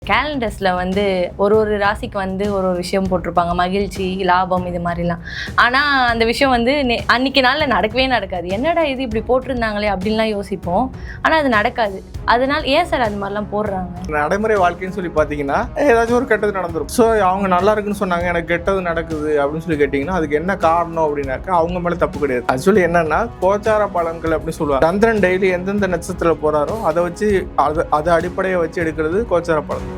கேலண்டர்ஸில் வந்து ஒரு ராசிக்கு வந்து ஒரு விஷயம் போட்டிருப்பாங்க, மகிழ்ச்சி, லாபம், இது மாதிரிலாம். ஆனால் அந்த விஷயம் வந்து அன்றைக்கி நாளில் நடக்கவே நடக்காது. என்னடா இது இப்படி போட்டிருந்தாங்களே அப்படின்லாம் யோசிப்போம். ஆனால் அது நடக்காது. அதனால் ஏன் சார் அது மாதிரிலாம் போடுறாங்க? நடைமுறை வாழ்க்கைன்னு சொல்லி பார்த்தீங்கன்னா ஏதாச்சும் ஒரு கெட்டது நடந்துடும். ஸோ அவங்க நல்லா இருக்குன்னு சொன்னாங்க, எனக்கு கெட்டது நடக்குது அப்படின்னு சொல்லி கேட்டிங்கன்னா அதுக்கு என்ன காரணம் அப்படின்னாக்கா அவங்க மேலே தப்பு கிடையாது. ஆக்சுவலி என்னன்னா கோச்சார பலன்கள் அப்படின்னு சொல்லுவாங்க. சந்திரன் டெய்லி எந்தெந்த நட்சத்திரத்தில் போகிறாரோ அதை வச்சு அதை அடிப்படையை வச்சு எடுக்கிறது கோச்சார பலன்.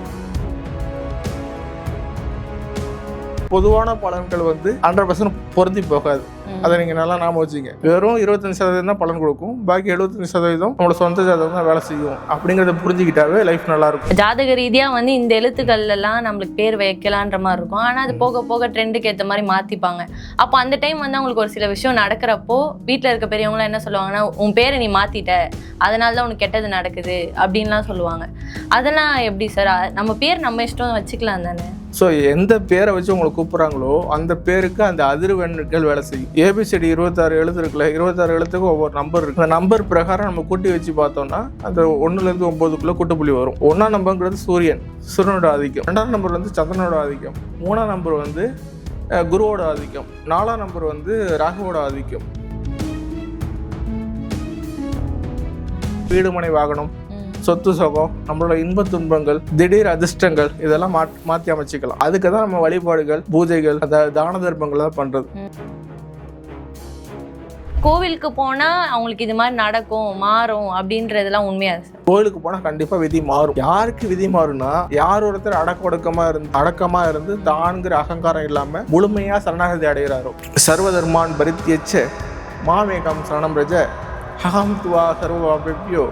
பொதுவான பலன்கள் வந்து 100% பொருந்தி போகாது. அதை நீங்கள் நல்லா நாம வச்சுங்க. வெறும் 25% தான் பலன் கொடுக்கும், பாக்கி 75% நம்மளோட சொந்த ஜாதகம் தான் வேலை செய்யும். அப்படிங்கிறத புரிஞ்சுக்கிட்டாவே லைஃப் நல்லா இருக்கும். ஜாதக ரீதியாக வந்து இந்த எழுத்துக்கள்லாம் நம்மளுக்கு பேர் வைக்கலான்ற மாதிரி இருக்கும். ஆனால் அது போக போக ட்ரெண்டுக்கு ஏற்ற மாதிரி மாற்றிப்பாங்க. அப்போ அந்த டைம் வந்து அவங்களுக்கு ஒரு சில விஷயம் நடக்கிறப்போ வீட்டில் இருக்க பெரியவங்களாம் என்ன சொல்லுவாங்கன்னா, உன் பேரை நீ மாற்றிட்ட, அதனால தான் உனக்கு கெட்டது நடக்குது அப்படின்லாம் சொல்லுவாங்க. அதெல்லாம் எப்படி சார்? நம்ம பேர் நம்ம இஷ்டம் வச்சுக்கலாம் தானே? ஸோ எந்த பேரை வச்சு உங்களை கூப்பிட்றாங்களோ அந்த பேருக்கு அந்த அதிர்வெண்கள் வேலை செய்யும். ஏபிசிடி 26 எழுத்து இருக்குல்ல, 26 எழுத்துக்கு ஒவ்வொரு நம்பர் இருக்குது. அந்த நம்பர் பிரகாரம் நம்ம கூட்டி வச்சு பார்த்தோம்னா அந்த 1லேருந்து 9க்குள்ளே கூட்டுப்புள்ளி வரும். 1ஆம் நம்பருங்கிறது சூரியனோட ஆதிக்கம், 2ஆம் நம்பர் வந்து சந்திரனோட ஆதிக்கம், 3ஆம் நம்பர் வந்து குருவோட ஆதிக்கம், 4ஆம் நம்பர் வந்து ராகுவோட ஆதிக்கம். வீடு மனை வாகனம், சொத்து சுகம், நம்மளோட இன்ப துன்பங்கள், திடீர் அதிர்ஷ்டங்கள், இதெல்லாம் மாற்றி அமைச்சிக்கலாம். அதுக்கு தான் நம்ம வழிபாடுகள், பூஜைகள், தான தர்மங்கள் தான் பண்றது. கோவிலுக்கு போனா அவங்களுக்கு இது மாதிரி நடக்கும், மாறும் அப்படின்றதெல்லாம் உண்மையா சார்? கோவிலுக்கு போனா கண்டிப்பா விதி மாறும். யாருக்கு விதி மாறும்னா, யார் ஒருத்தர் அடக்கமா இருந்து தான்கிற அகங்காரம் இல்லாம முழுமையா சரணாகதி அடைகிறாரோ. சர்வதர்மான் பரித்யச்ச மாமேகம் சரணம் ரஜ ஹகம் துவா சர்வபியோ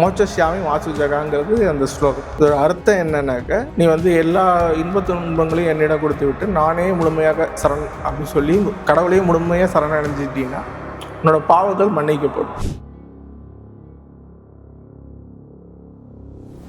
மோட்சஸ்யாமி மாசு ஜகாங்கிறது அந்த ஸ்லோகம். இதோட அர்த்தம் என்னன்னாக்க, நீ வந்து எல்லா இன்ப துன்பங்களையும் என்னிடம் கொடுத்து விட்டு நானே முழுமையாக சரண் அப்படின்னு சொல்லி கடவுளையும் முழுமையாக சரணடைஞ்சிட்டீங்கன்னா உன்னோட பாவங்கள் மன்னிக்கப்படும்.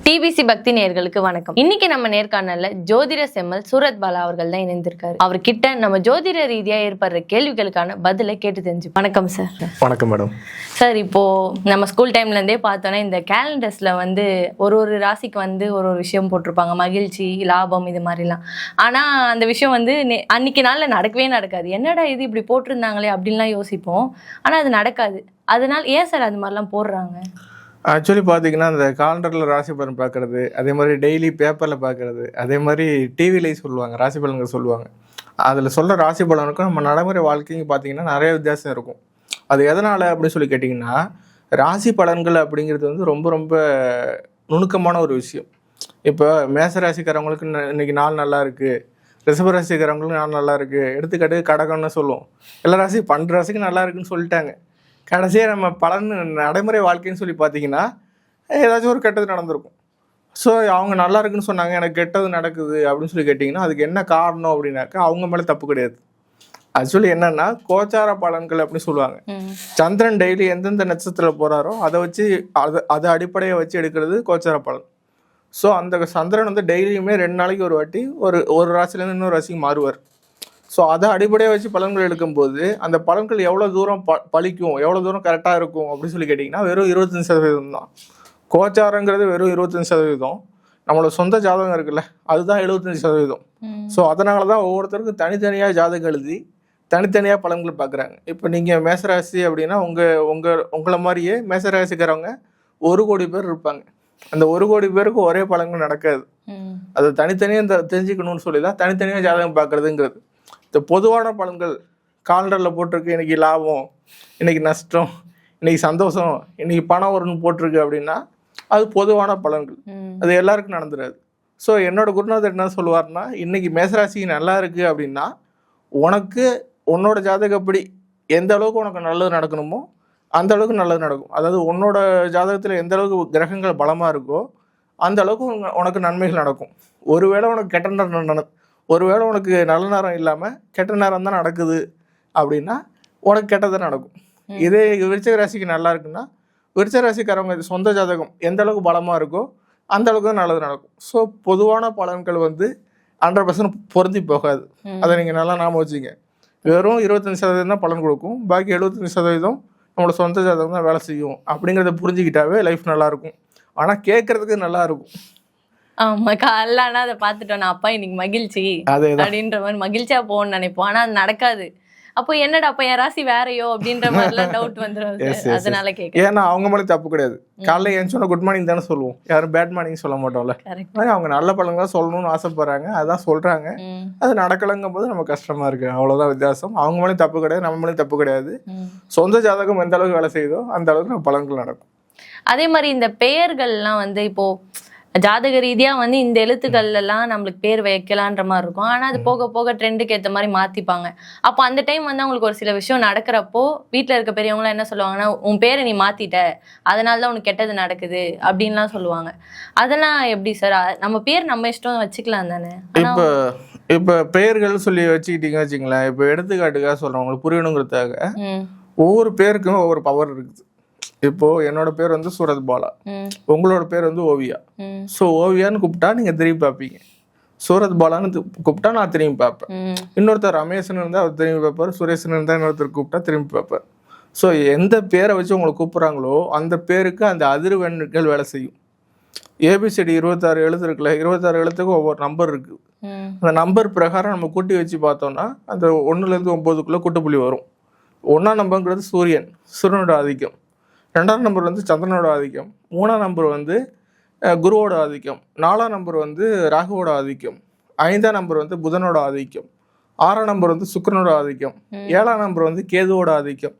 டிபிசி பக்தி நேயர்களுக்கு வணக்கம். இன்னைக்கு நம்ம நேர்காணல்ல ஜோதிட செம்மல் சூரத் பாலா அவர்கள் தான் இணைந்திருக்காரு. அவர்கிட்ட நம்ம ஜோதிட ரீதியா ஏற்படுற கேள்விகளுக்கான பதிலை கேட்டு தெரிஞ்சு. வணக்கம் சார். வணக்கம் மேடம். சார், இப்போ நம்ம ஸ்கூல் டைம்ல இருந்தே பார்த்தோன்னா இந்த கேலண்டர்ஸ்ல வந்து ஒரு ராசிக்கு வந்து ஒரு விஷயம் போட்டிருப்பாங்க, மகிழ்ச்சி, லாபம், இது மாதிரிலாம். ஆனா அந்த விஷயம் வந்து அன்னைக்கு நாள்ல நடக்கவே நடக்காது. என்னடா இது இப்படி போட்டிருந்தாங்களே அப்படின்லாம் யோசிப்போம். ஆனா அது நடக்காது. அதனால ஏன் சார் அது மாதிரிலாம் போடுறாங்க? ஆக்சுவலி பார்த்தீங்கன்னா இந்த காலண்டரில் ராசி பலன் பார்க்குறது, அதே மாதிரி டெய்லி பேப்பரில் பார்க்குறது, அதே மாதிரி டிவிலையும் சொல்லுவாங்க ராசி பலன்கள் சொல்லுவாங்க. அதில் சொல்கிற ராசி பலனுக்கும் நம்ம நடைமுறை வாழ்க்கையும் பார்த்தீங்கன்னா நிறைய வித்தியாசம் இருக்கும். அது எதனால் அப்படின்னு சொல்லி கேட்டிங்கன்னா, ராசி பலன்கள் அப்படிங்கிறது வந்து ரொம்ப ரொம்ப நுணுக்கமான ஒரு விஷயம். இப்போ மேச ராசிக்காரவங்களுக்கு இன்னைக்கு நாள் நல்லா இருக்குது, ரிஷப ராசிக்காரவங்களுக்கு நாள் நல்லா இருக்குது, எடுத்துக்காட்டு கடகம்னு சொல்லுவோம். எல்லா ராசி 12 ராசிக்கு நல்லா இருக்குன்னு சொல்லிட்டாங்க. கடைசியாக நம்ம பலன் நடைமுறை வாழ்க்கைன்னு சொல்லி பார்த்தீங்கன்னா ஏதாச்சும் ஒரு கெட்டது நடந்திருக்கும். ஸோ அவங்க நல்லா இருக்குன்னு சொன்னாங்க, எனக்கு கெட்டது நடக்குது அப்படின்னு சொல்லி கேட்டிங்கன்னா அதுக்கு என்ன காரணம் அப்படின்னாக்கா அவங்க மேலே தப்பு கிடையாது. ஆக்சுவலி என்னன்னா கோச்சார பலன்கள் அப்படின்னு சொல்லுவாங்க. சந்திரன் டெய்லி எந்தெந்த நட்சத்திரத்தில் போகிறாரோ அதை வச்சு அதை அடிப்படையை வச்சு எடுக்கிறது கோச்சார பலன். ஸோ அந்த சந்திரன் வந்து டெய்லியுமே 2 நாளைக்கு ஒரு வாட்டி ஒரு ராசிலேருந்து இன்னொரு ராசிக்கு மாறுவார். ஸோ அதை அடிப்படையாக வச்சு பலன்கள் எடுக்கும்போது அந்த பலன்கள் எவ்வளோ தூரம் பலிக்கும், எவ்வளோ தூரம் கரெக்டாக இருக்கும் அப்படின்னு சொல்லி கேட்டிங்கன்னா வெறும் 25% தான். கோச்சாரங்கிறது வெறும் 25%. நம்மளோட சொந்த ஜாதகம் இருக்குல்ல, அதுதான் 75%. ஸோ அதனால தான் ஒவ்வொருத்தருக்கும் தனித்தனியாக ஜாதகம் எழுதி தனித்தனியாக பலன்கள் பார்க்குறாங்க. இப்போ நீங்கள் மேசராசி அப்படின்னா உங்களை மாதிரியே மேசராசிக்காரவங்க 1 கோடி பேர் இருப்பாங்க. அந்த 1 கோடி பேருக்கு ஒரே பலன்கள் நடக்காது. அது தனித்தனியாக தெரிஞ்சுக்கணும்னு சொல்லி தான் தனித்தனியாக ஜாதகம் பார்க்குறதுங்கிறது. இந்த பொதுவான பலன்கள் காலண்டரில் போட்டிருக்கு, இன்னைக்கு லாபம், இன்னைக்கு நஷ்டம், இன்னைக்கு சந்தோஷம், இன்னைக்கு பணம் வரும்னு போட்டிருக்கு அப்படின்னா அது பொதுவான பலன்கள். அது எல்லாருக்கும் நடந்துடாது. ஸோ என்னோட குருநாதர் என்ன சொல்லுவார்னா, இன்னைக்கு மேசராசிக்கு நல்லா இருக்குது அப்படின்னா உனக்கு உன்னோட ஜாதகப்படி எந்த அளவுக்கு உனக்கு நல்லது நடக்கணுமோ அந்த அளவுக்கு நல்லது நடக்கும். அதாவது உன்னோட ஜாதகத்தில் எந்த அளவுக்கு கிரகங்கள் பலமாக இருக்கோ அந்த அளவுக்கு உனக்கு நன்மைகள் நடக்கும். ஒருவேளை உனக்கு கெட்ட நேரம் ஒருவேளை உனக்கு நல்ல நேரம் இல்லாமல் கெட்ட நேரம் தான் நடக்குது அப்படின்னா உனக்கு கெட்டது நடக்கும். இதே விருச்சிக ராசிக்கு நல்லா இருக்குன்னா விருச்சிக ராசிக்காரவங்க சொந்த ஜாதகம் எந்த அளவுக்கு பலமாக இருக்கோ அந்த அளவுக்கு தான் நல்லது நடக்கும். ஸோ பொதுவான பலன்கள் வந்து 100% பொருந்தி போகாது. அதை நீங்கள் நல்லா நாம வச்சுங்க. வெறும் 25% தான் பலன் கொடுக்கும், பாக்கி 75% நம்மளோட சொந்த ஜாதகம் தான் வேலை செய்யும். அப்படிங்கிறத புரிஞ்சுக்கிட்டாவே லைஃப் நல்லாயிருக்கும். ஆனால் கேட்குறதுக்கு நல்லாயிருக்கும். ஆமா, காலைல ஆனா அதை பார்த்துட்டோம் அப்பா இன்னைக்கு மகிழ்ச்சி அதேதான். அப்படின்ற மாதிரி மகிழ்ச்சியா போகணும்னு நினைப்போம். ஆனா அது நடக்காது. அப்போ என்னடா அப்ப என் ராசி வேறையோ அப்படின்ற மாதிரிலாம் டவுட் வந்துடும் எஸ் சார். எஸ் அதனால கேட்க ஏன்னா அவங்க மேலே தப்பு கிடையாது. காலைல ஏன்னு குட் மார்னிங் தானே சொல்லுவோம், யாரும் பேட் மார்னிங் சொல்ல மாட்டோம்ல. கரெக்ட். மாதிரி அவங்க நல்ல பழங்க தான் சொல்லணும்னு ஆசைப்படுறாங்க, அதான் சொல்றாங்க. அது நடக்கலங்கும் போது நம்ம கஷ்டமா இருக்கு, அவ்வளவுதான் வித்தியாசம். அவங்க மேலேயும் தப்பு கிடையாது, நம்ம மேலேயும் தப்பு கிடையாது. சொந்த ஜாதகம் எந்த அளவுக்கு வேலை செய்யுதோ அந்த அளவுக்கு நம்ம பலன்கள் நடக்கும். அதே மாதிரி இந்த பெயர்கள்லாம் வந்து இப்போ ஜாதக ரீதியா வந்து இந்த எழுத்துக்கள்ல எல்லாம் நம்மளுக்கு பேர் வைக்கலான்ற மாதிரி இருக்கும். ஆனா அது போக போக ட்ரெண்டுக்கு ஏற்ற மாதிரி மாத்திப்பாங்க. அப்போ அந்த டைம் வந்து அவங்களுக்கு ஒரு சில விஷயம் நடக்கிறப்போ வீட்டுல இருக்க பெரியவங்க என்ன சொல்லுவாங்கன்னா, உன் பேரை நீ மாத்திட்ட, அதனாலதான் உனக்கு கெட்டது நடக்குது அப்படின்லாம் சொல்லுவாங்க. அதெல்லாம் எப்படி சார்? நம்ம பேர் நம்ம இஷ்டம் வச்சுக்கலாம் தானே? இப்ப பெயர்கள் சொல்லி வச்சுக்கிட்டீங்க வச்சுங்களேன். இப்ப எடுத்துக்காட்டுக்காக சொல்றேன், உங்களுக்கு புரியணுங்கிறதுக்காக. ஒவ்வொரு பேருக்கும் ஒவ்வொரு பவர் இருக்குது. இப்போ என்னோட பேர் வந்து சூரத் பாலா, உங்களோட பேர் வந்து ஓவியா. ஸோ ஓவியான்னு கூப்பிட்டா நீங்க திரும்பி பார்ப்பீங்க, சூரத் பாலான்னு கூப்பிட்டா நான் திரும்பி பார்ப்பேன். இன்னொருத்தர் ரமேஷ்னு இருந்தால் அவர் திரும்பி பார்ப்பார், சுரேஷ்னு இருந்தால் இன்னொருத்தர் கூப்பிட்டா திரும்பி பார்ப்பார். ஸோ எந்த பேரை வச்சு உங்களை கூப்பிட்றாங்களோ அந்த பேருக்கு அந்த அதிர்வெண்கள் வேலை செய்யும். ஏபிசிடி 26 எழுத்து இருக்குல்ல, 26 எழுத்துக்கு ஒவ்வொரு நம்பர் இருக்குது. அந்த நம்பர் பிரகாரம் நம்ம கூட்டி வச்சு பார்த்தோம்னா அந்த 1லேருந்து 9க்குள்ளே கூட்டுப்புள்ளி வரும். 1ஆம் நம்பருங்கிறது சூரியன், சூரியனோட ஆதிக்கம். 2ஆம் நம்பர் வந்து சந்திரனோட ஆதிக்கம். 3ஆம் நம்பர் வந்து குருவோட ஆதிக்கம். 4ஆம் நம்பர் வந்து ராகுவோட ஆதிக்கம். 5ஆம் நம்பர் வந்து புதனோட ஆதிக்கம். 6ஆம் நம்பர் வந்து சுக்கிரனோட ஆதிக்கம். 7ஆம் நம்பர் வந்து கேதுவோட ஆதிக்கம்.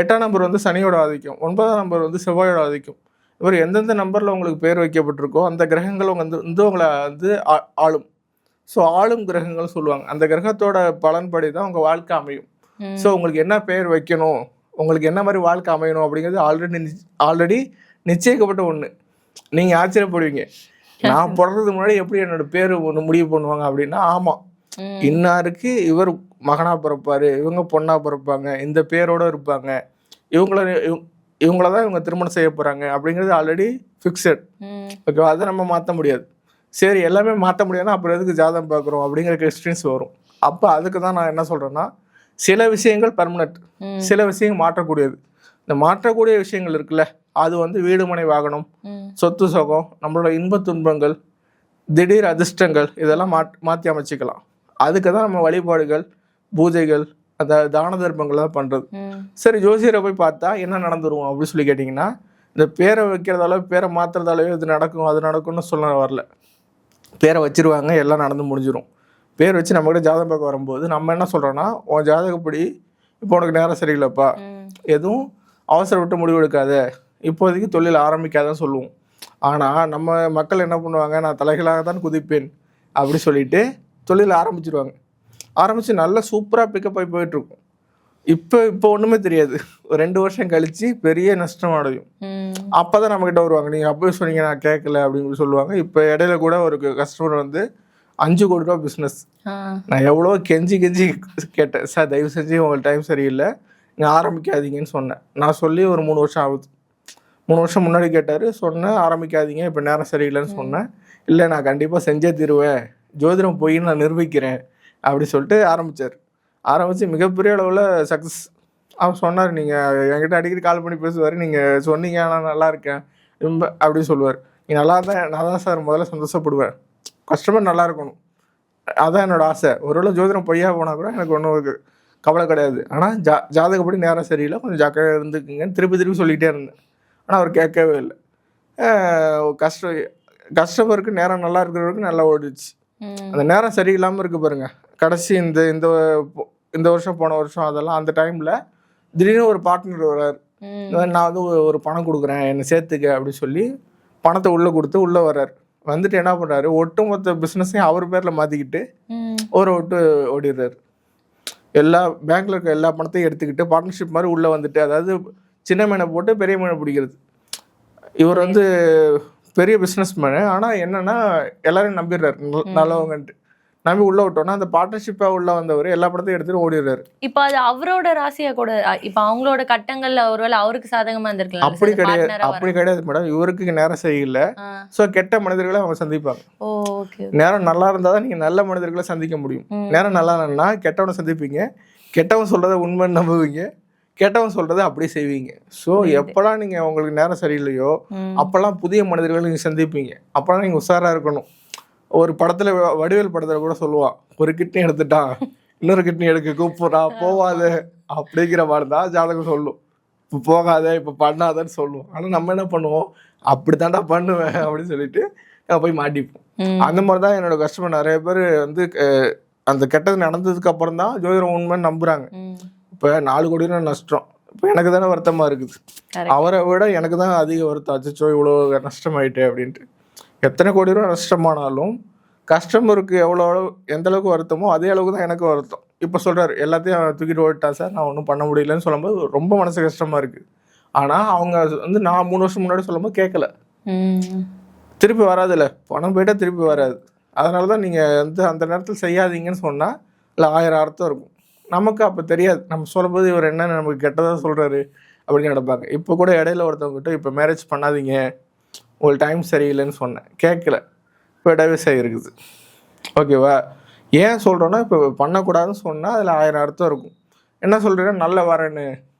8ஆம் நம்பர் வந்து சனியோட ஆதிக்கம். 9ஆம் நம்பர் வந்து செவ்வாயோட ஆதிக்கம். இவர் எந்தெந்த நம்பரில் உங்களுக்கு பேர் வைக்கப்பட்டிருக்கோ அந்த கிரகங்கள் வந்து உங்களை வந்து ஆளும். ஸோ ஆளும் கிரகங்கள் சொல்லுவாங்க. அந்த கிரகத்தோட பலன்படி தான் உங்கள் வாழ்க்கை அமையும். ஸோ உங்களுக்கு என்ன பேர் வைக்கணும், உங்களுக்கு என்ன மாதிரி வாழ்க்கை அமையணும் அப்படிங்கிறது ஆல்ரெடி நிச்சயிக்கப்பட்ட ஒன்று. நீங்கள் ஆச்சரியப்படுவீங்க, நான் பிறந்ததுக்கு முன்னாடி எப்படி என்னோட பேர் ஒன்று முடிவு பண்ணுவாங்க அப்படின்னா, ஆமாம் இன்னாருக்கு இவர் மகனாக பிறப்பார், இவங்க பொண்ணாக பிறப்பாங்க, இந்த பேரோடு இருப்பாங்க, இவங்கள தான் இவங்க திருமணம் செய்ய போகிறாங்க அப்படிங்கிறது ஆல்ரெடி ஃபிக்ஸட். ஓகே, அதை நம்ம மாற்ற முடியாது. சரி, எல்லாமே மாற்ற முடியாதுன்னா அப்புறம் எதுக்கு ஜாதகம் பார்க்குறோம் அப்படிங்கிற கொஸ்டின்ஸ் வரும். அப்போ அதுக்கு தான் நான் என்ன சொல்கிறேன்னா, சில விஷயங்கள் பர்மனெண்ட், சில விஷயங்கள் மாற்றக்கூடியது. இந்த மாற்றக்கூடிய விஷயங்கள் இருக்குல்ல, அது வந்து வீடு மனை வாகனம், சொத்து சுகம், நம்மளோட இன்ப துன்பங்கள், திடீர் அதிர்ஷ்டங்கள், இதெல்லாம் மாற்றி அமைச்சிக்கலாம். அதுக்கு தான் நம்ம வழிபாடுகள், பூஜைகள், அந்த தான தர்மங்கள் தான் பண்ணுறது. சரி, ஜோசியரை போய் பார்த்தா என்ன நடந்துருவோம் அப்படின்னு சொல்லி கேட்டிங்கன்னா, இந்த பேரை வைக்கிறதால பேரை மாற்றுறதாலேயோ இது நடக்கும் அது நடக்கும்னு சொல்ல வரல. பேரை வச்சிருவாங்க, எல்லாம் நடந்து முடிஞ்சிடும். பேர் வச்சு நம்மகிட்ட ஜாதகம் பார்க்க வரும்போது நம்ம என்ன சொல்கிறோன்னா, உன் ஜாதகப்படி இப்போ உனக்கு நேரம் சரியில்லைப்பா, எதுவும் அவசரப்பட்டு முடிவு எடுக்காத, இப்போதைக்கு தொழில் ஆரம்பிக்காதான் சொல்லுவோம். ஆனால் நம்ம மக்கள் என்ன பண்ணுவாங்க, நான் தலைகளாக தான் குதிப்பேன் அப்படி சொல்லிட்டு தொழில் ஆரம்பிச்சிருவாங்க. ஆரம்பித்து நல்லா சூப்பராக பிக்கப் ஆகி போயிட்டுருக்கும். இப்போ ஒன்றுமே தெரியாது, ஒரு 2 வருஷம் கழித்து பெரிய நஷ்டம் அடையும். அப்போ தான் நம்மக்கிட்ட வருவாங்க, நீங்கள் அப்போவே சொன்னீங்க நான் கேட்கல அப்படின்னு சொல்லுவாங்க. இப்போ இடையில கூட ஒரு கஸ்டமர் வந்து 5 கோடி ரூபா பிஸ்னஸ், நான் எவ்வளோ கெஞ்சி கேட்டேன், சார் தயவு செஞ்சு உங்களுக்கு டைம் சரியில்லை, நீங்கள் ஆரம்பிக்காதீங்கன்னு சொன்னேன். நான் சொல்லி ஒரு 3 வருஷம் ஆகுது. 3 வருஷம் முன்னாடி கேட்டார், சொன்னேன் ஆரம்பிக்காதீங்க, இப்போ நேரம் சரியில்லைன்னு சொன்னேன். இல்லை நான் கண்டிப்பாக செஞ்சே தருவேன், ஜோதிடம் போய் நான் நிரூபிக்கிறேன் அப்படி சொல்லிட்டு ஆரம்பித்து மிகப்பெரிய அளவில் சக்ஸஸ். அவர் சொன்னார், நீங்கள் என்கிட்ட அடிக்கடி கால் பண்ணி பேசுவார், நீங்கள் சொன்னீங்க நான் நல்லா இருக்கேன் ரொம்ப அப்படின்னு சொல்லுவார். நீ நல்லா இருந்தால் நான் தான் சார் முதல்ல சந்தோஷப்படுவேன், கஸ்டமர் நல்லா இருக்கணும், அதான் என்னோட ஆசை. ஒருவேளை ஜோதிடம் பொய்யா போனால் கூட எனக்கு ஒன்றும் கவலை கிடையாது, ஆனால் ஜாதகப்படி நேரம் சரியில்லை, கொஞ்சம் ஜாக்கிரதையாக இருந்துக்குங்கன்னு திருப்பி சொல்லிகிட்டே இருந்தேன். ஆனால் அவர் கேட்கவே இல்லை. கஸ்டமருக்கு நேரம் நல்லா இருக்கிறவருக்கு நல்லா ஓடிடுச்சு. அந்த நேரம் சரியில்லாமல் இருக்கு பாருங்க, கடைசி இந்த வருஷம் போன வருஷம் அதெல்லாம் அந்த டைமில் திடீர்னு ஒரு பார்ட்னர் வர்றாரு, நான் வந்து ஒரு பணம் கொடுக்குறேன் என்னை சேர்த்துக்க அப்படின்னு சொல்லி பணத்தை உள்ளே கொடுத்து உள்ளே வர்றாரு. வந்துட்டு என்ன பண்ணுறாரு, ஒட்டுமொத்த பிஸ்னஸையும் அவர் பேரில் மாற்றிக்கிட்டு விட்டு ஓடிடுறாரு. எல்லா பேங்க்கில் இருக்க எல்லா பணத்தையும் எடுத்துக்கிட்டு பார்ட்னர்ஷிப் மாதிரி உள்ளே வந்துட்டு, அதாவது சின்ன மீனை போட்டு பெரிய மீனை பிடிக்கிறது. இவர் வந்து பெரிய பிஸ்னஸ் மேனு, ஆனால் என்னென்னா எல்லாரையும் நம்பிடுறாரு, நல்லவங்கன்ட்டு நம்பி உள்ளே விட்டோன்னா அந்த பார்ட்னர்ஷிப்பாக உள்ளே வந்தவர் எல்லா படத்தையும் எடுத்துகிட்டு ஓடிடுறாரு. இப்போ அது அவரோட ராசியாக கூட, இப்போ அவங்களோட கட்டங்கள்ல ஒருவேளை அவருக்கு சாதகமாக இருந்திருக்கலாம். அப்படி கிடையாது மேடம், இவருக்கு நேரம் சரியில்லை. ஸோ கெட்ட மனிதர்களை அவங்க சந்திப்பாங்க. நேரம் நல்லா இருந்தால் தான் நீங்கள் நல்ல மனிதர்களை சந்திக்க முடியும். நேரம் நல்லா இல்லைன்னா கெட்டவனை சந்திப்பீங்க, கெட்டவன் சொல்கிறத உண்மைன்னு நம்புவீங்க, கெட்டவன் சொல்கிறத அப்படியே செய்வீங்க. ஸோ எப்போல்லாம் நீங்கள் உங்களுக்கு நேரம் சரியில்லையோ அப்போல்லாம் புதிய மனிதர்களை நீங்கள் சந்திப்பீங்க. அப்போல்லாம் நீங்கள் உஷாராக இருக்கணும். ஒரு படத்துல வடிவேல் படத்துல கூட சொல்லுவான், ஒரு கிட்னி எடுத்துட்டான் இன்னொரு கிட்னி எடுக்க கூப்பிடுறா போவாத அப்படிங்கிற மாதிரி தான் ஜாதகம் சொல்லும். இப்போ போகாத இப்போ பண்ணாதன்னு சொல்லுவோம். ஆனா நம்ம என்ன பண்ணுவோம், அப்படித்தாண்டா பண்ணுவேன் அப்படின்னு சொல்லிட்டு போய் மாட்டிப்போம். அந்த மாதிரி தான் என்னோட கஸ்டமர் நிறைய பேர் வந்து அந்த கெட்டது நடந்ததுக்கு அப்புறம் தான் ஜோதிடம் உண்மைன்னு நம்புறாங்க. இப்போ 4 கோடி ரூபா நஷ்டம், இப்போ எனக்கு தானே வருத்தமா இருக்குது. அவரை விட எனக்கு தான் அதிக வருத்தம். அச்சோ இவ்வளோ நஷ்டமாயிட்டே அப்படின்ட்டு. எத்தனை கோடி ரூபா நஷ்டமானாலும் கஸ்டமருக்கு எந்த அளவுக்கு வருத்தமோ அதே அளவுக்கு தான் எனக்கு வருத்தம். இப்போ சொல்றாரு எல்லாத்தையும் தூக்கிட்டு ஓடிட்டா சார், நான் ஒன்றும் பண்ண முடியலன்னு சொல்லும்போது ரொம்ப மனசு கஷ்டமா இருக்கு. ஆனால் அவங்க வந்து நான் 3 வருஷம் முன்னாடி சொல்லும்போது கேட்கல. திருப்பி வராதுல்ல, பணம் போயிட்டா திருப்பி வராது. அதனால தான் நீங்கள் வந்து அந்த நேரத்தில் செய்யாதீங்கன்னு சொன்னால் இல்லை 1000 அர்த்தம் இருக்கும். நமக்கு அப்போ தெரியாது. நம்ம சொல்லும்போது இவர் என்ன நமக்கு கெட்டதாக சொல்கிறாரு அப்படின்னு நினைப்பாங்க. இப்போ கூட இடையில ஒருத்தவங்ககிட்ட இப்போ மேரேஜ் பண்ணாதீங்க உங்களுக்கு டைம் சரியில்லைன்னு சொன்னேன், கேட்கல. இப்போ டைவர்ஸ் ஆகிருக்குது. ஓகேவா? ஏன் சொல்கிறோன்னா இப்போ பண்ணக்கூடாதுன்னு சொன்னால் அதில் 1000 அர்த்தம் இருக்கும். என்ன சொல்கிறீங்கன்னா நல்ல வரேன்னு,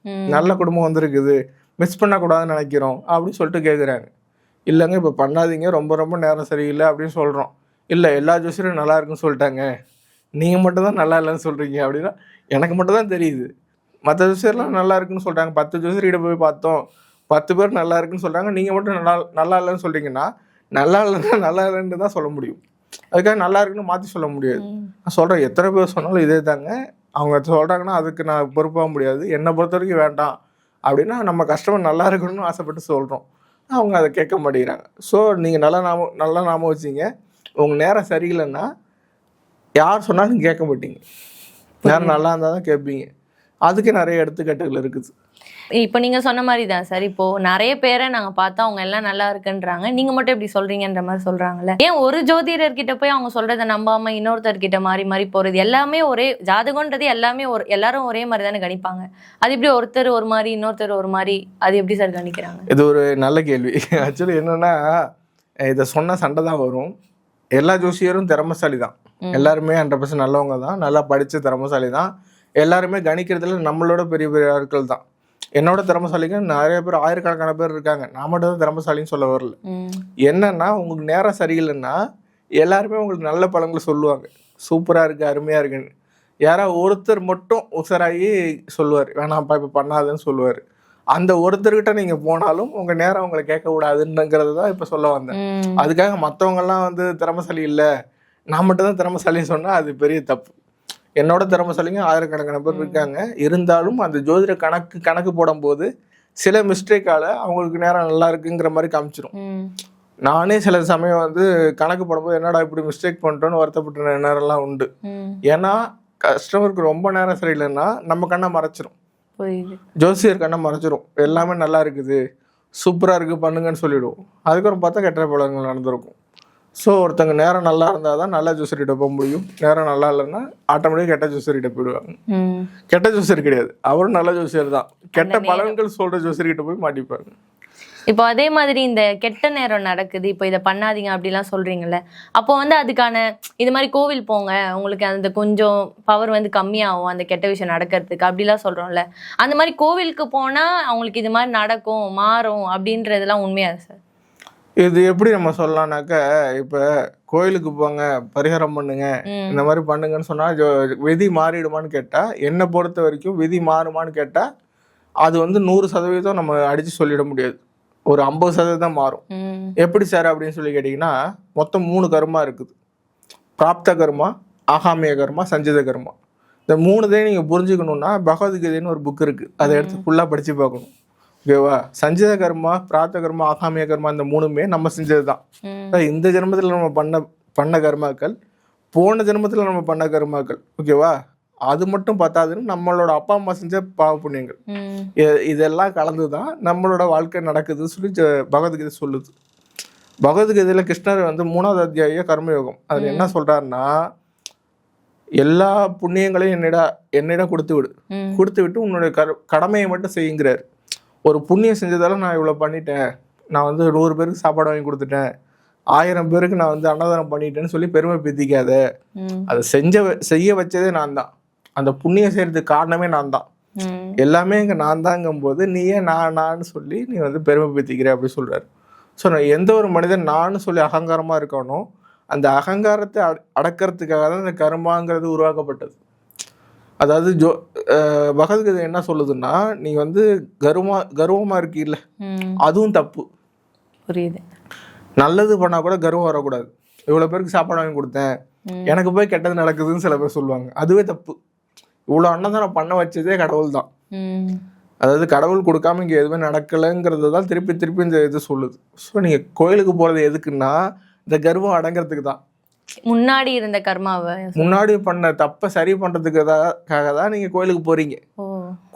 நல்ல குடும்பம் வந்திருக்குது, மிஸ் பண்ணக்கூடாதுன்னு நினைக்கிறோம் அப்படின்னு சொல்லிட்டு கேட்குறாங்க. இல்லைங்க இப்போ பண்ணாதீங்க, ரொம்ப ரொம்ப நேரம் சரியில்லை அப்படின்னு சொல்கிறோம். இல்லை எல்லா ஜோசியரும் நல்லா இருக்குன்னு சொல்லிட்டாங்க, நீங்கள் மட்டும் தான் நல்லா இல்லைன்னு சொல்கிறீங்க அப்படின்னா எனக்கு மட்டும் தான் தெரியுது. மற்ற ஜோசியர்லாம் நல்லா இருக்குன்னு சொல்கிறாங்க. 10 ஜோசியர்கிட்ட போய் பார்த்தோம், 10 பேர் நல்லா இருக்குன்னு சொல்கிறாங்க, நீங்கள் மட்டும் நல்லா இல்லைன்னு சொல்கிறீங்கன்னா நல்லா இல்லைன்னா நல்லா இல்லைன்னு தான் சொல்ல முடியும். அதுக்காக நல்லா இருக்குன்னு மாற்றி சொல்ல முடியாது. நான் சொல்கிறேன் எத்தனை பேர் சொன்னாலும் இதே தாங்க. அவங்க சொல்கிறாங்கன்னா அதுக்கு நான் பொறுப்பாக முடியாது. என்னை பொறுத்த வரைக்கும் வேண்டாம் அப்படின்னா நம்ம கஸ்டமர் நல்லா இருக்கணும்னு ஆசைப்பட்டு சொல்கிறோம். அவங்க அதை கேட்க மாட்டேங்கிறாங்க. ஸோ நீங்கள் நல்லா நாம வச்சிங்க. உங்கள் நேரம் சரியில்லைன்னா யார் சொன்னாலும் கேட்க மாட்டீங்க. நேரம் நல்லா இருந்தால் தான் கேட்பீங்க. அதுக்கு நிறைய எடுத்துக்காட்டுகள் இருக்குது. இப்போ நீங்கள் சொன்ன மாதிரி தான் சார். இப்போது நிறைய பேரை நாங்கள் பார்த்தா அவங்க எல்லாம் நல்லா இருக்குன்றாங்க, நீங்கள் மட்டும் இப்படி சொல்கிறீங்கன்ற மாதிரி சொல்கிறாங்கல்ல. ஏன் ஒரு ஜோதிடர்கிட்ட போய் அவங்க சொல்கிறத நம்பாமல் இன்னொருத்தர்கிட்ட மாறி மாறி போகிறது? எல்லாமே ஒரே ஜாதகன்றது எல்லாமே எல்லாரும் ஒரே மாதிரி தானே கணிப்பாங்க. அது எப்படி ஒருத்தர் ஒரு மாதிரி இன்னொருத்தர் ஒரு மாதிரி, அது எப்படி சார் கணிக்கிறாங்க? இது ஒரு நல்ல கேள்வி. ஆக்சுவலி என்னென்னா இதை சொன்னால் சண்டை தான் வரும். எல்லா ஜோசியரும் திறமைசாலி தான், எல்லாருமே 100% நல்லவங்க தான், நல்லா படித்த திறமைசாலி தான். எல்லாருமே கணிக்கிறதுல நம்மளோட பெரிய பெரிய ஆட்கள் தான். என்னோட திறமைசாலிங்க நிறைய பேர், ஆயிரக்கணக்கான பேர் இருக்காங்க. நான் மட்டும் தான் திறமைசாலின்னு சொல்ல வரல. என்னன்னா உங்களுக்கு நேரம் சரியில்லைன்னா எல்லாருமே உங்களுக்கு நல்ல பழங்களை சொல்லுவாங்க, சூப்பராக இருக்குது அருமையாக இருக்குன்னு. யாராவது ஒருத்தர் மட்டும் உசராகி சொல்லுவார், வேணாம்ப்பா இப்போ பண்ணாதுன்னு சொல்லுவார். அந்த ஒருத்தர்கிட்ட நீங்கள் போனாலும் உங்கள் நேரம் உங்களை கேட்கக்கூடாதுன்னுங்கிறது தான் இப்போ சொல்ல வந்தேன். அதுக்காக மற்றவங்கெல்லாம் வந்து திறமைசாலி இல்லை, நான் மட்டும் தான் திறமைசாலின்னு சொன்னால் அது பெரிய தப்பு. என்னோட திறமைசாலிங்க ஆயிரக்கணக்கான பேர் இருக்காங்க. இருந்தாலும் அந்த ஜோதிட கணக்கு போடும்போது சில மிஸ்டேக்கால அவங்களுக்கு நேரம் நல்லா இருக்குங்கிற மாதிரி காமிச்சிடும். நானே சில சமயம் வந்து கணக்கு போடும்போது என்னடா இப்படி மிஸ்டேக் பண்ணிட்டோன்னு வருத்தப்பட்ட நேரம்லாம் உண்டு. ஏன்னா கஸ்டமருக்கு ரொம்ப நேரம் சரியில்லைன்னா நம்ம கண்ணை மறைச்சிரும், ஜோசியர் கண்ணை மறைச்சிரும். எல்லாமே நல்லா இருக்குது, சூப்பராக இருக்குது பண்ணுங்கன்னு சொல்லிவிடுவோம். அதுக்கப்புறம் பார்த்தா கெட்ட பழங்கள் நடந்திருக்கும். ஸோ ஒருத்தங்க நேரம் நல்லா இருந்தால் தான் நல்ல ஜூஸர்கிட்ட போக முடியும். நேரம் நல்லா இல்லைன்னா ஆட்டோமேட்டிக்காக கெட்ட ஜூஸர்கிட்ட போயிடுவாங்க. கெட்ட ஜூஸர் கிடையாது, அவரும் நல்ல ஜூஸர் தான், கெட்ட பலன்கள் சொல்கிற ஜூஸர்கிட்ட போய் மாட்டிப்பாங்க. இப்போ அதே மாதிரி இந்த கெட்ட நேரம் நடக்குது, இப்போ இதை பண்ணாதீங்க அப்படிலாம் சொல்கிறீங்கல்ல, அப்போ வந்து அதுக்கான இது மாதிரி கோவில் போங்க, உங்களுக்கு அந்த கொஞ்சம் பவர் வந்து கம்மியாகும் அந்த கெட்ட விஷயம் நடக்கிறதுக்கு அப்படிலாம் சொல்கிறோம்ல, அந்த மாதிரி கோவிலுக்கு போனால் அவங்களுக்கு இது மாதிரி நடக்கும் மாறும் அப்படின்றதெல்லாம் உண்மையா சார்? இது எப்படி நம்ம சொல்லலாம்னாக்க, இப்போ கோயிலுக்கு போங்க பரிகாரம் பண்ணுங்க இந்த மாதிரி பண்ணுங்கன்னு சொன்னால் விதி மாறிடுமான்னு கேட்டால், என்னை பொறுத்த வரைக்கும் விதி மாறுமான்னு கேட்டால் அது வந்து 100% நம்ம அடித்து சொல்லிட முடியாது. ஒரு 50% மாறும். எப்படி சார் அப்படின்னு சொல்லி கேட்டிங்கன்னா, மொத்தம் 3 கர்மா இருக்குது. பிராப்த கர்மா, ஆகாமிய கர்மா, சஞ்சித கர்மா. இந்த 3தையும் நீங்கள் புரிஞ்சுக்கணுன்னா பகவத்கீதைன்னு ஒரு புக் இருக்குது, அதை எடுத்து ஃபுல்லாக படித்து பார்க்கணும். ஓகேவா? சஞ்சித கர்மா, பிராப்த கர்மா, ஆகாமிய கர்மா, இந்த 3மே நம்ம செஞ்சது தான். இந்த ஜென்மத்தில் நம்ம பண்ண கர்மாக்கள், போன ஜென்மத்தில் நம்ம பண்ண கர்மாக்கள். ஓகேவா? அது மட்டும் பார்த்தாதுன்னு நம்மளோட அப்பா அம்மா செஞ்ச பாவ புண்ணியங்கள், இதெல்லாம் கலந்து தான் நம்மளோட வாழ்க்கை நடக்குதுன்னு சொல்லி பகவத்கீதை சொல்லுது. பகவத்கீதையில் கிருஷ்ணர் வந்து 3வது அத்தியாய கர்மயோகம், அதில் என்ன சொல்கிறாருன்னா, எல்லா புண்ணியங்களையும் என்னிடம் கொடுத்து விட்டு உன்னுடைய கடமையை மட்டும் செய்யுங்கிறார். ஒரு புண்ணியம் செஞ்சதால நான் இவ்வளோ பண்ணிட்டேன், நான் வந்து 100 பேருக்கு சாப்பாடு வாங்கி கொடுத்துட்டேன், 1000 பேருக்கு நான் வந்து அன்னதானம் பண்ணிட்டேன்னு சொல்லி பெருமை பீத்திக்காத. அதை செய்ய வச்சதே நான் தான், அந்த புண்ணியம் செய்யறதுக்கு காரணமே நான் தான், எல்லாமே இங்கே நான் தாங்கும் போது நீ ஏன் நான் சொல்லி நீ வந்து பெருமை பீத்திக்கிற அப்படி சொல்கிறாரு. ஸோ எந்த ஒரு மனிதன் நான் சொல்லி அகங்காரமாக இருக்கானோ அந்த அகங்காரத்தை அடக்கிறதுக்காக தான் இந்த கர்மாங்கிறது உருவாக்கப்பட்டது. அதாவது பகவத்கீதை என்ன சொல்லுதுன்னா, நீ வந்து கர்வமா இருக்கீல்ல, அதுவும் தப்பு. புரியுது. நல்லது பண்ணா கூட கர்வம் வரக்கூடாது. இவ்வளவு பேருக்கு சாப்பாடு வாங்கி கொடுத்தேன், எனக்கு போய் கெட்டது நடக்குதுன்னு சில பேர் சொல்லுவாங்க. அதுவே தப்பு. இவ்வளவு அன்னதானம் பண்ண வச்சதே கடவுள் தான். அதாவது கடவுள் கொடுக்காம இங்க எதுவுமே நடக்கலைங்கிறது தான் திருப்பி திருப்பி இந்த இது சொல்லுது. ஸோ நீங்க கோயிலுக்கு போறது எதுக்குன்னா, இந்த கர்வம் அடங்கிறதுக்கு தான். முன்னாடி இருந்த கர்மாவை, முன்னாடி பண்ண தப்பை சரி பண்றதுக்காக தான் நீங்க கோயிலுக்கு போறீங்க.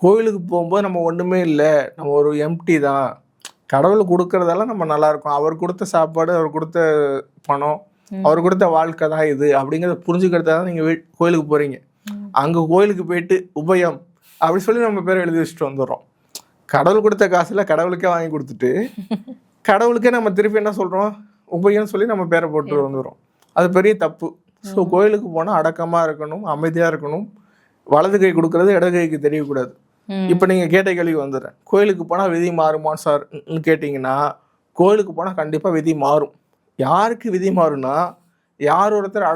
கோயிலுக்கு போகும்போது நம்ம ஒண்ணுமே இல்லை, நம்ம ஒரு எம்டி தான். கடவுள் கொடுக்கறதெல்லாம் நம்ம நல்லா இருக்கும். அவர் கொடுத்த சாப்பாடு, அவர் கொடுத்த பணம், அவர் கொடுத்த வாழ்க்கை தான் இது அப்படிங்கிறத புரிஞ்சுக்கிறதா தான் நீங்க கோயிலுக்கு போறீங்க. அங்க கோயிலுக்கு போயிட்டு உபயம் அப்படி சொல்லி நம்ம பேரை எழுதி வச்சுட்டு வந்துடுறோம். கடவுள் கொடுத்த காசுல கடவுளுக்கே வாங்கி கொடுத்துட்டு கடவுளுக்கே நம்ம திருப்பி என்ன சொல்றோம், உபயம் சொல்லி நம்ம பேரை போட்டு வந்துடுறோம். அது பெரிய தப்பு. ஸோ கோயிலுக்கு போனால் அடக்கமாக இருக்கணும், அமைதியாக இருக்கணும். வலது கை கொடுக்கறது இடது கைக்கு தெரியக்கூடாது. இப்போ நீங்கள் கேட்ட கேள்விக்கு வந்துடுறேன். கோயிலுக்கு போனால் விதி மாறுமா சார்ன்னு கேட்டிங்கன்னா, கோயிலுக்கு போனால் கண்டிப்பாக விதி மாறும். யாருக்கு விதி மாறும்னா, யார் ஒருத்தர்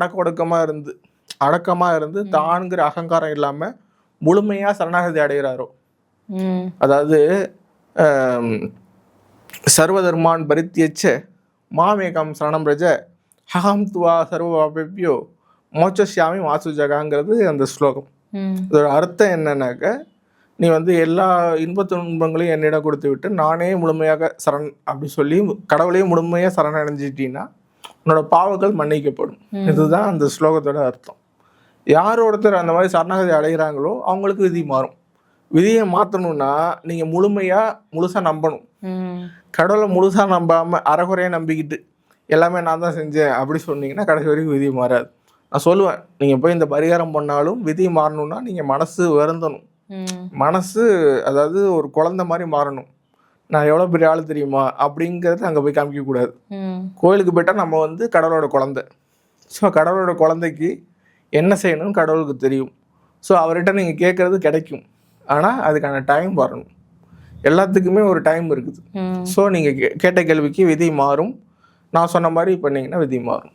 அடக்கமாக இருந்து தான்ங்கிற அகங்காரம் இல்லாமல் முழுமையாக சரணாகதி அடைகிறாரோ, அதாவது சர்வதர்மான் பரித்தியச்ச மாமேகம் சரணம் ரஜ ஹகம் துவா சர்வபாபேபியோ மோட்சஸ்யாமி மாசு ஜகாங்கிறது அந்த ஸ்லோகம். இதோட அர்த்தம் என்னன்னாக்க, நீ வந்து எல்லா இன்ப துன்பங்களையும் என்னிடம் கொடுத்து விட்டு நானே முழுமையாக அப்படி சொல்லி கடவுளையும் முழுமையாக சரணடைஞ்சிட்டீங்கன்னா உன்னோட பாவங்கள் மன்னிக்கப்படும். இதுதான் அந்த ஸ்லோகத்தோட அர்த்தம். யார் ஒருத்தர் அந்த மாதிரி சரணாகதி அடைகிறாங்களோ அவங்களுக்கு விதி மாறும். விதியை மாற்றணும்னா நீங்கள் முழுசாக நம்பணும். கடவுளை முழுசாக நம்பாமல் அரைகுறையாக நம்பிக்கிட்டு எல்லாமே நான் தான் செஞ்சேன் அப்படி சொன்னீங்கன்னா கடைசி வரைக்கும் விதி மாறாது. நான் சொல்லுவேன், நீங்கள் போய் இந்த பரிகாரம் பண்ணாலும் விதி மாறணும்னா நீங்கள் மனசு வருந்தணும். மனசு அதாவது ஒரு குழந்தை மாதிரி மாறணும். நான் எவ்வளோ பெரிய ஆள் தெரியுமா அப்படிங்கிறது அங்கே போய் காமிக்கக்கூடாது. கோயிலுக்கு போயிட்டால் நம்ம வந்து கடவுளோட குழந்தை. ஸோ கடவுளோட குழந்தைக்கு என்ன செய்யணும்னு கடவுளுக்கு தெரியும். ஸோ அவர்கிட்ட நீங்கள் கேட்குறது கிடைக்கும். ஆனால் அதுக்கான டைம் வரணும். எல்லாத்துக்குமே ஒரு டைம் இருக்குது. ஸோ நீங்கள் கேட்ட கேள்விக்கு விதி மாறும். நான் சொன்ன மாதிரி பண்ணீங்கன்னா விதி மாறும்.